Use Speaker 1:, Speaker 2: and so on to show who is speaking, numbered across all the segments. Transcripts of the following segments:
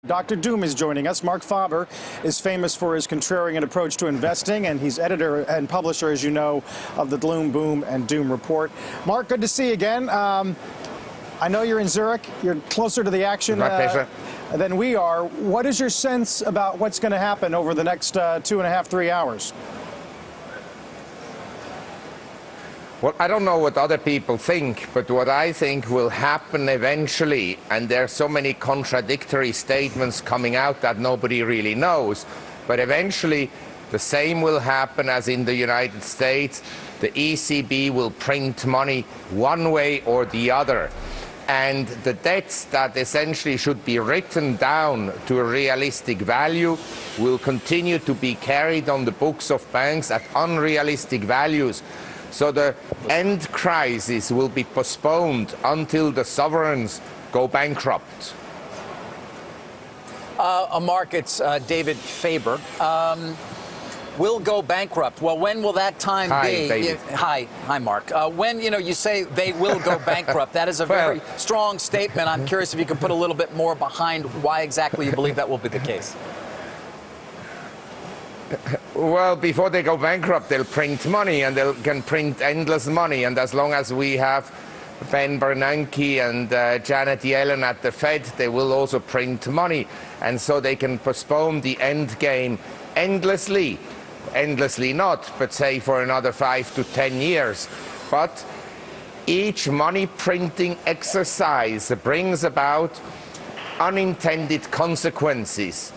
Speaker 1: Dr. Doom is joining us. Marc Faber is famous for his contrarian approach to investing, and he's editor and publisher, as you know, of the Gloom, Boom, and Doom Report. Marc, good to see you again. I know you're in Zurich. You're closer to the action than we are. What is your sense about what's going to happen over the next 2.5, 3 hours?
Speaker 2: Well, I don't know what other people think, but what I think will happen eventually, and there are so many contradictory statements coming out that nobody really knows, but eventually the same will happen as in the United States. The ECB will print money one way or the other, and the debts that essentially should be written down to a realistic value will continue to be carried on the books of banks at unrealistic values. So the end crisis will be postponed until the sovereigns go bankrupt.
Speaker 3: Marc, it's David Faber. Will go bankrupt. Well, when will that time be?
Speaker 2: David.
Speaker 3: Hi, Marc. When you say they will go bankrupt, that is a very strong statement. I'm curious if you could put a little bit more behind why exactly you believe that will be the case.
Speaker 2: Well, before they go bankrupt, they'll print money, and they can print endless money. And as long as we have Ben Bernanke and Janet Yellen at the Fed, they will also print money. And so they can postpone the end game endlessly. Endlessly not, but say for another 5 to 10 years. But each money printing exercise brings about unintended consequences.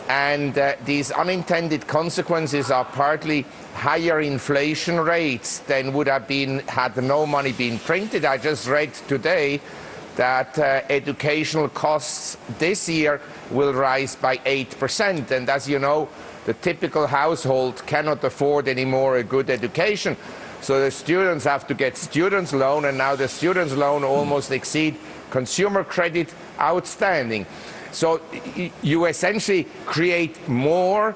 Speaker 2: And these unintended consequences are partly higher inflation rates than would have been had no money been printed. I just read today that educational costs this year will rise by 8%. And as you know, the typical household cannot afford anymore a good education. So the students have to get students' loan, and now the students' loan almost exceed consumer credit outstanding. So you essentially create more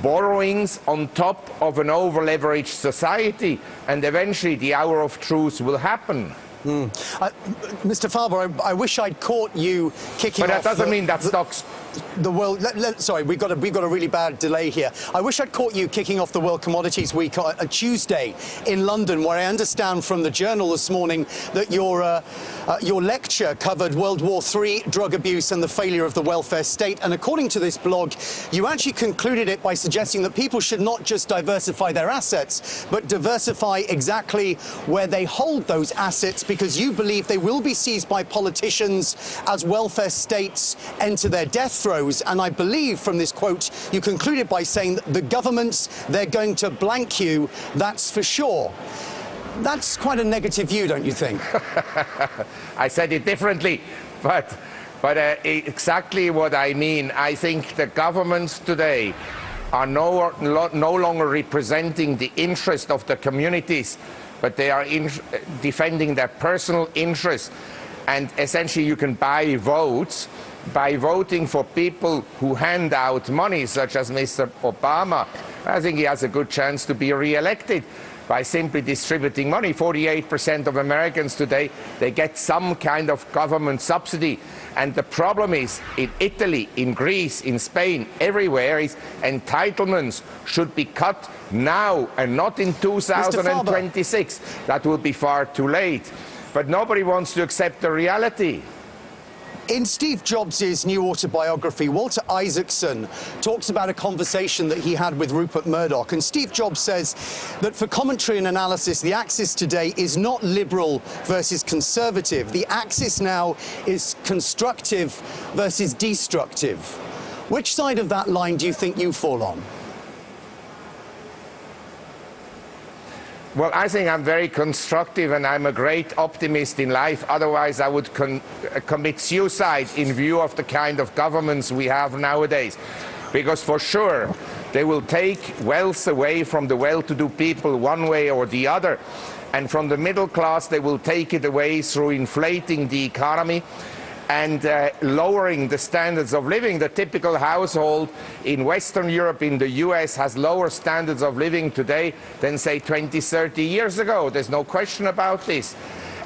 Speaker 2: borrowings on top of an over-leveraged society, and eventually the hour of truth will happen.
Speaker 1: Mr. Faber, I wish I'd caught you kicking off.
Speaker 2: But that doesn't mean that stocks.
Speaker 1: The world. Sorry, we've got a really bad delay here. I wish I'd caught you kicking off the World Commodities Week on a Tuesday in London, where I understand from the Journal this morning that your lecture covered World War III, drug abuse, and the failure of the welfare state. And according to this blog, you actually concluded it by suggesting that people should not just diversify their assets, but diversify exactly where they hold those assets, because you believe they will be seized by politicians as welfare states enter their death throes. And I believe from this quote, you concluded by saying that the governments, they're going to blank you, that's for sure. That's quite a negative view, don't you think?
Speaker 2: I said it differently, but exactly what I mean. I think the governments today are no longer representing the interest of the communities, but they are defending their personal interests. And essentially you can buy votes by voting for people who hand out money, such as Mr. Obama. I think he has a good chance to be re-elected by simply distributing money. 48% of Americans today, they get some kind of government subsidy. And the problem is, in Italy, in Greece, in Spain, everywhere, is entitlements should be cut now and not in 2026. That will be far too late. But nobody wants to accept the reality.
Speaker 1: In Steve Jobs' new autobiography, Walter Isaacson talks about a conversation that he had with Rupert Murdoch. And Steve Jobs says that for commentary and analysis, the axis today is not liberal versus conservative. The axis now is constructive versus destructive. Which side of that line do you think you fall on?
Speaker 2: Well, I think I'm very constructive, and I'm a great optimist in life. Otherwise, I would commit suicide in view of the kind of governments we have nowadays. Because for sure, they will take wealth away from the well-to-do people one way or the other. And from the middle class, they will take it away through inflating the economy and lowering the standards of living. The typical household in Western Europe, in the US, has lower standards of living today than, say, 20, 30 years ago. There's no question about this.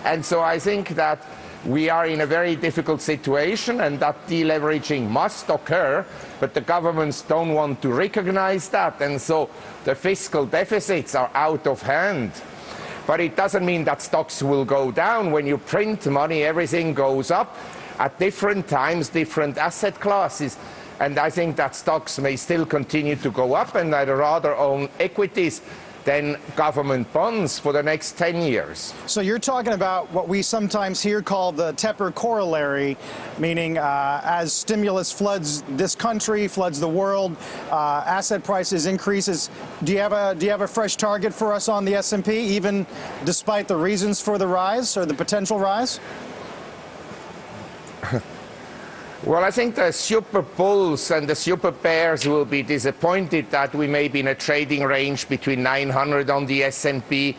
Speaker 2: And so I think that we are in a very difficult situation, and that deleveraging must occur, but the governments don't want to recognize that, and so the fiscal deficits are out of hand. But it doesn't mean that stocks will go down. When you print money, everything goes up. At different times, different asset classes. And I think that stocks may still continue to go up, and I'd rather own equities than government bonds for the next 10 years.
Speaker 4: So you're talking about what we sometimes here call the Tepper corollary, meaning as stimulus floods this country, floods the world, asset prices increases. Do you have a fresh target for us on the S&P, even despite the reasons for the rise or the potential rise?
Speaker 2: Well, I think the super bulls and the super bears will be disappointed that we may be in a trading range between 900 on the S&P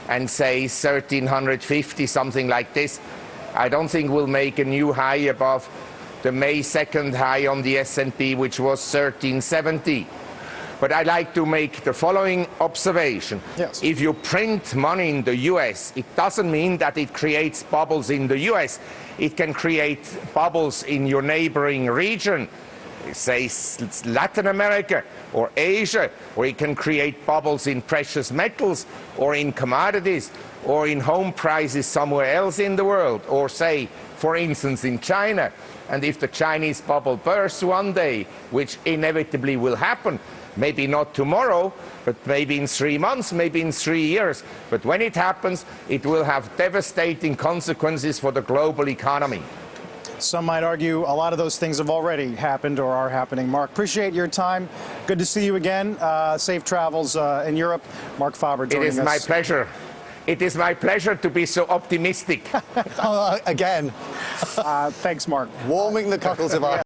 Speaker 2: and say 1350, something like this. I don't think we'll make a new high above the May 2nd high on the S&P, which was 1370. But I like to make the following observation.
Speaker 4: Yes.
Speaker 2: If you print money in the US, it doesn't mean that it creates bubbles in the US. It can create bubbles in your neighboring region, say Latin America or Asia, or it can create bubbles in precious metals or in commodities or in home prices somewhere else in the world, or say, for instance, in China. And if the Chinese bubble bursts one day, which inevitably will happen, maybe not tomorrow, but maybe in 3 months, maybe in 3 years. But when it happens, it will have devastating consequences for the global economy.
Speaker 4: Some might argue a lot of those things have already happened or are happening. Marc, appreciate your time. Good to see you again. Safe travels in Europe. Marc Faber joining us.
Speaker 2: It is my pleasure. It is my pleasure to be so optimistic.
Speaker 1: Again.
Speaker 4: Thanks, Marc.
Speaker 1: Warming the cockles of our